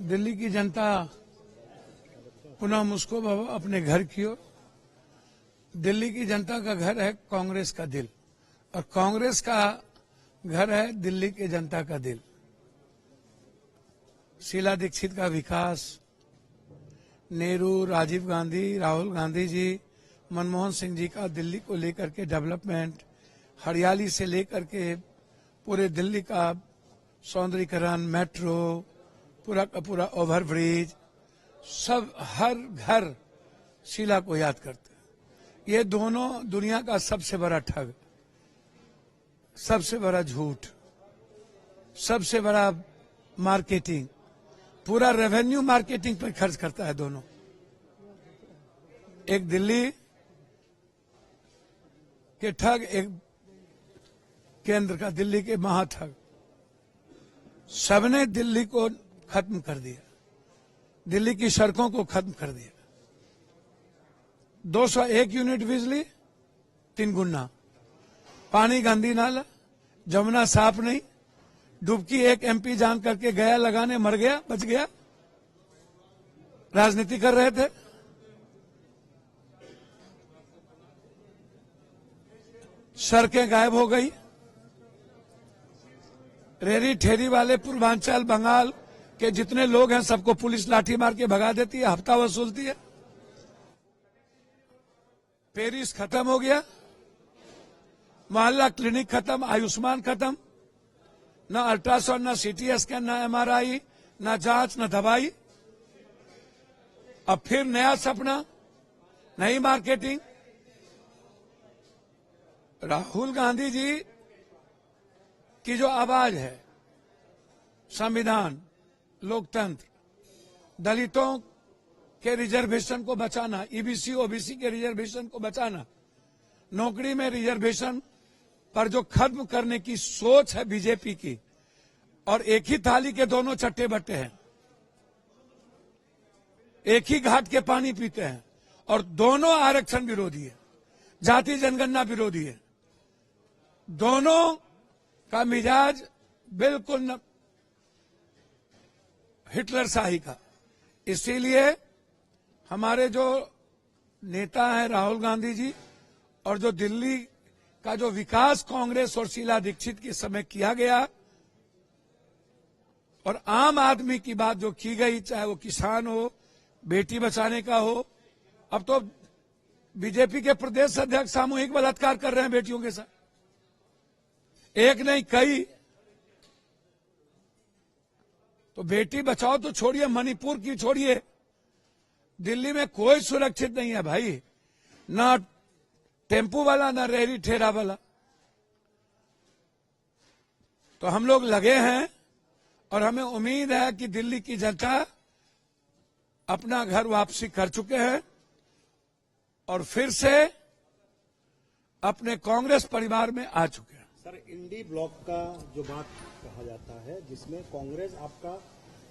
दिल्ली की जनता पुनः मुझको अपने घर की ओर। दिल्ली की जनता का घर है कांग्रेस का दिल, और कांग्रेस का घर है दिल्ली के जनता का दिल। शीला दीक्षित का विकास, नेहरू, राजीव गांधी, राहुल गांधी जी, मनमोहन सिंह जी का दिल्ली को लेकर के डेवलपमेंट, हरियाली से लेकर के पूरे दिल्ली का सौंदर्यीकरण, मेट्रो, पूरा का पूरा ओवरब्रिज, सब हर घर शीला को याद करते हैं। ये दोनों दुनिया का सबसे बड़ा ठग, सबसे बड़ा झूठ, सबसे बड़ा मार्केटिंग, पूरा रेवेन्यू मार्केटिंग पर खर्च करता है दोनों। एक दिल्ली के ठग, एक केंद्र का दिल्ली के महाठग। सबने दिल्ली को खत्म कर दिया, दिल्ली की सड़कों को खत्म कर दिया। 201 यूनिट बिजली 3 गुना, पानी गंदी नाला, जमुना साफ नहीं, डुबकी एक एमपी जान करके गया लगाने, मर गया, बच गया, राजनीति कर रहे थे। सड़कें गायब हो गई। रेरी ठेरी वाले पूर्वांचल बंगाल के जितने लोग हैं सबको पुलिस लाठी मार के भगा देती है, हफ्ता वसूलती है। पेरिस खत्म हो गया, मोहल्ला क्लिनिक खत्म, आयुष्मान खत्म, न अल्ट्रासाउंड, न सीटी स्कैन, न एमआरआई, न जांच, न दवाई। अब फिर नया सपना, नई मार्केटिंग। राहुल गांधी जी की जो आवाज है, संविधान, लोकतंत्र, दलितों के रिजर्वेशन को बचाना, ईबीसी ओबीसी के रिजर्वेशन को बचाना, नौकरी में रिजर्वेशन पर जो खत्म करने की सोच है बीजेपी की, और एक ही थाली के दोनों चट्टे बट्टे हैं, एक ही घाट के पानी पीते हैं, और दोनों आरक्षण विरोधी है, जाति जनगणना विरोधी है। दोनों का मिजाज बिल्कुल हिटलर शाही का। इसीलिए हमारे जो नेता हैं राहुल गांधी जी, और जो दिल्ली का जो विकास कांग्रेस और शीला दीक्षित के समय किया गया, और आम आदमी की बात जो की गई, चाहे वो किसान हो, बेटी बचाने का हो। अब तो बीजेपी के प्रदेश अध्यक्ष सामूहिक बलात्कार कर रहे हैं बेटियों के साथ, एक नहीं कई। तो बेटी बचाओ तो छोड़िए, मणिपुर की छोड़िए, दिल्ली में कोई सुरक्षित नहीं है भाई, ना टेम्पू वाला, ना रेहड़ी ठेला वाला। तो हम लोग लगे हैं, और हमें उम्मीद है कि दिल्ली की जनता अपना घर वापसी कर चुके हैं, और फिर से अपने कांग्रेस परिवार में आ चुके हैं। सर, इंडी ब्लॉक का जो बात कहा जाता है, जिसमें कांग्रेस आपका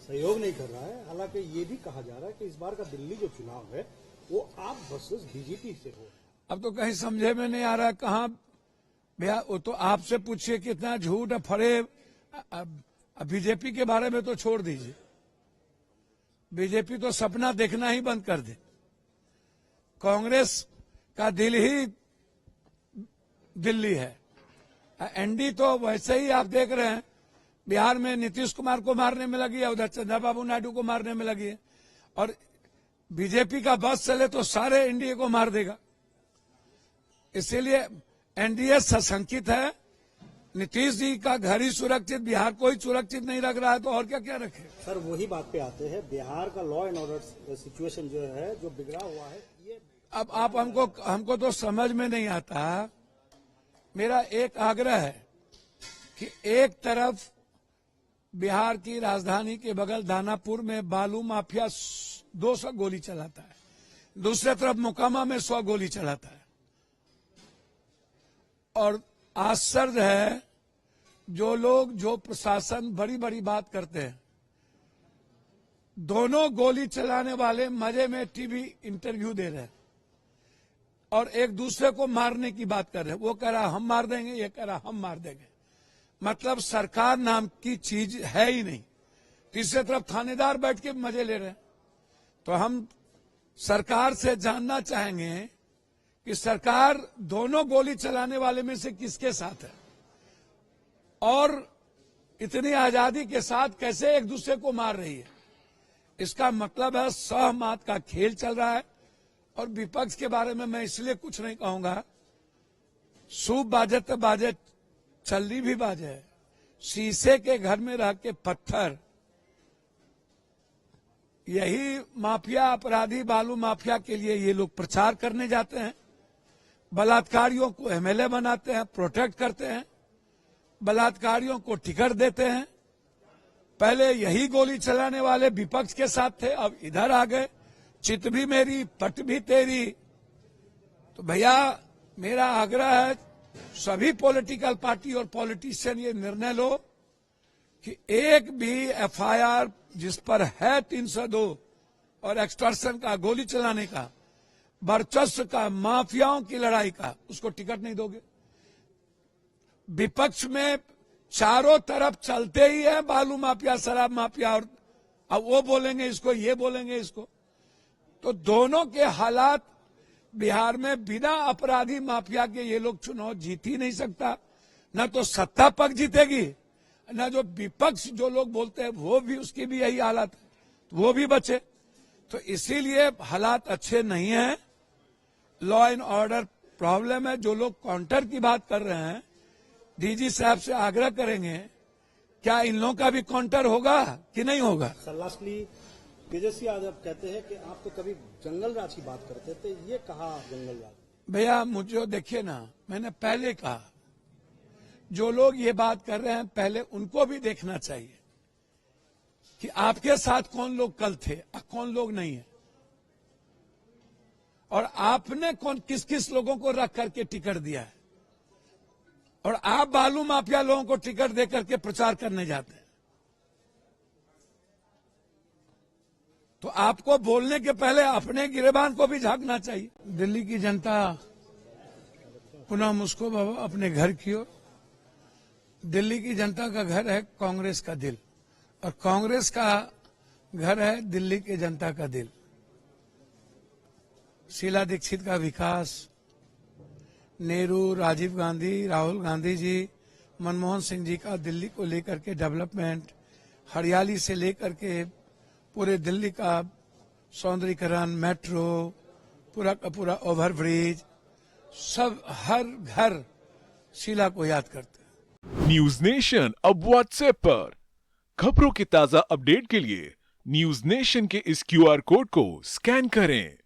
सहयोग नहीं कर रहा है, हालांकि ये भी कहा जा रहा है कि इस बार का दिल्ली जो चुनाव है वो आप वर्सेस बीजेपी से हो। अब तो कहीं समझे में नहीं आ रहा कहाँ भैया, वो तो आपसे पूछिए कितना झूठ है फरेब। बीजेपी के बारे में तो छोड़ दीजिए, बीजेपी तो सपना देखना ही बंद कर दे। कांग्रेस का दिल ही दिल्ली है। एनडी तो वैसे ही आप देख रहे हैं, बिहार में नीतीश कुमार को मारने में लगी है, उधर चंद्रबाबू नायडू को मारने में लगी है, और बीजेपी का बस चले तो सारे एनडीए को मार देगा। इसीलिए एनडीए सशंकित है। नीतीश जी का घर ही सुरक्षित, बिहार को ही सुरक्षित नहीं रख रहा है, तो और क्या क्या रखे। सर, वही बात पे आते हैं, बिहार का लॉ एंड ऑर्डर सिचुएशन जो है, जो बिगड़ा हुआ है, ये अब आप हमको तो समझ में नहीं आता। मेरा एक आग्रह है कि एक तरफ बिहार की राजधानी के बगल दानापुर में बालू माफिया 200 गोली चलाता है, दूसरी तरफ मोकामा में 100 गोली चलाता है, और आश्चर्य है जो लोग, जो प्रशासन बड़ी बड़ी बात करते हैं, दोनों गोली चलाने वाले मजे में टीवी इंटरव्यू दे रहे हैं, और एक दूसरे को मारने की बात कर रहे हैं। वो कह रहा हम मार देंगे, ये कह रहा हम मार देंगे। मतलब सरकार नाम की चीज है ही नहीं। तीसरी तरफ थानेदार बैठ के मजे ले रहे हैं। तो हम सरकार से जानना चाहेंगे कि सरकार दोनों गोली चलाने वाले में से किसके साथ है और इतनी आजादी के साथ कैसे एक दूसरे को मार रही है। इसका मतलब है सहमत का खेल चल रहा है। और विपक्ष के बारे में मैं इसलिए कुछ नहीं कहूंगा, सूप बाजे तो बाजे, चल्ली भी बाजे। शीशे के घर में रह के पत्थर, यही माफिया अपराधी बालू माफिया के लिए ये लोग प्रचार करने जाते हैं। बलात्कारियों को एमएलए बनाते हैं, प्रोटेक्ट करते हैं, बलात्कारियों को टिकट देते हैं। पहले यही गोली चलाने वाले विपक्ष के साथ थे, अब इधर आ गए। चित भी मेरी पट भी तेरी। तो भैया मेरा आग्रह है, सभी पॉलिटिकल पार्टी और पॉलिटिशियन ये निर्णय लो कि एक भी एफआईआर जिस पर है 302 और एक्सटॉर्शन का, गोली चलाने का, वर्चस्व का, माफियाओं की लड़ाई का, उसको टिकट नहीं दोगे। विपक्ष में चारों तरफ चलते ही है बालू माफिया, शराब माफिया, और अब वो बोलेंगे इसको, ये बोलेंगे इसको। तो दोनों के हालात बिहार में बिना अपराधी माफिया के ये लोग चुनाव जीत ही नहीं सकता। न तो सत्ता पक्ष जीतेगी, न जो विपक्ष जो लोग बोलते हैं वो भी, उसकी भी यही हालत है, वो भी बचे। तो इसीलिए हालात अच्छे नहीं हैं। लॉ एंड ऑर्डर प्रॉब्लम है। जो लोग काउंटर की बात कर रहे हैं, डीजी साहब से आग्रह करेंगे, क्या इन लोगों का भी काउंटर होगा कि नहीं होगा। सर लास्टली तेजस्वी यादव कहते हैं कि आप तो कभी जंगल राज की बात करते थे, ये कहा जंगल राज। भैया मुझे देखिए ना, मैंने पहले कहा, जो लोग ये बात कर रहे हैं पहले उनको भी देखना चाहिए कि आपके साथ कौन लोग कल थे और कौन लोग नहीं है, और आपने कौन किस किस लोगों को रख करके टिकट दिया है, और आप बालू माफिया लोगों को टिकट दे करके प्रचार करने जाते हैं। तो आपको बोलने के पहले अपने गिरेबान को भी झांकना चाहिए। दिल्ली की जनता पुनः मुझको अपने घर की ओर। दिल्ली की जनता का घर है कांग्रेस का दिल, और कांग्रेस का घर है दिल्ली की जनता का दिल। शीला दीक्षित का विकास, नेहरू, राजीव गांधी, राहुल गांधी जी, मनमोहन सिंह जी का दिल्ली को लेकर के डेवलपमेंट, हरियाली से लेकर के पूरे दिल्ली का सौंदर्यीकरण, मेट्रो, पूरा का पूरा ओवरब्रिज, सब हर घर शीला को याद करते हैं। न्यूज नेशन अब व्हाट्सएप पर खबरों के ताजा अपडेट के लिए न्यूज नेशन के इस क्यूआर कोड को स्कैन करें।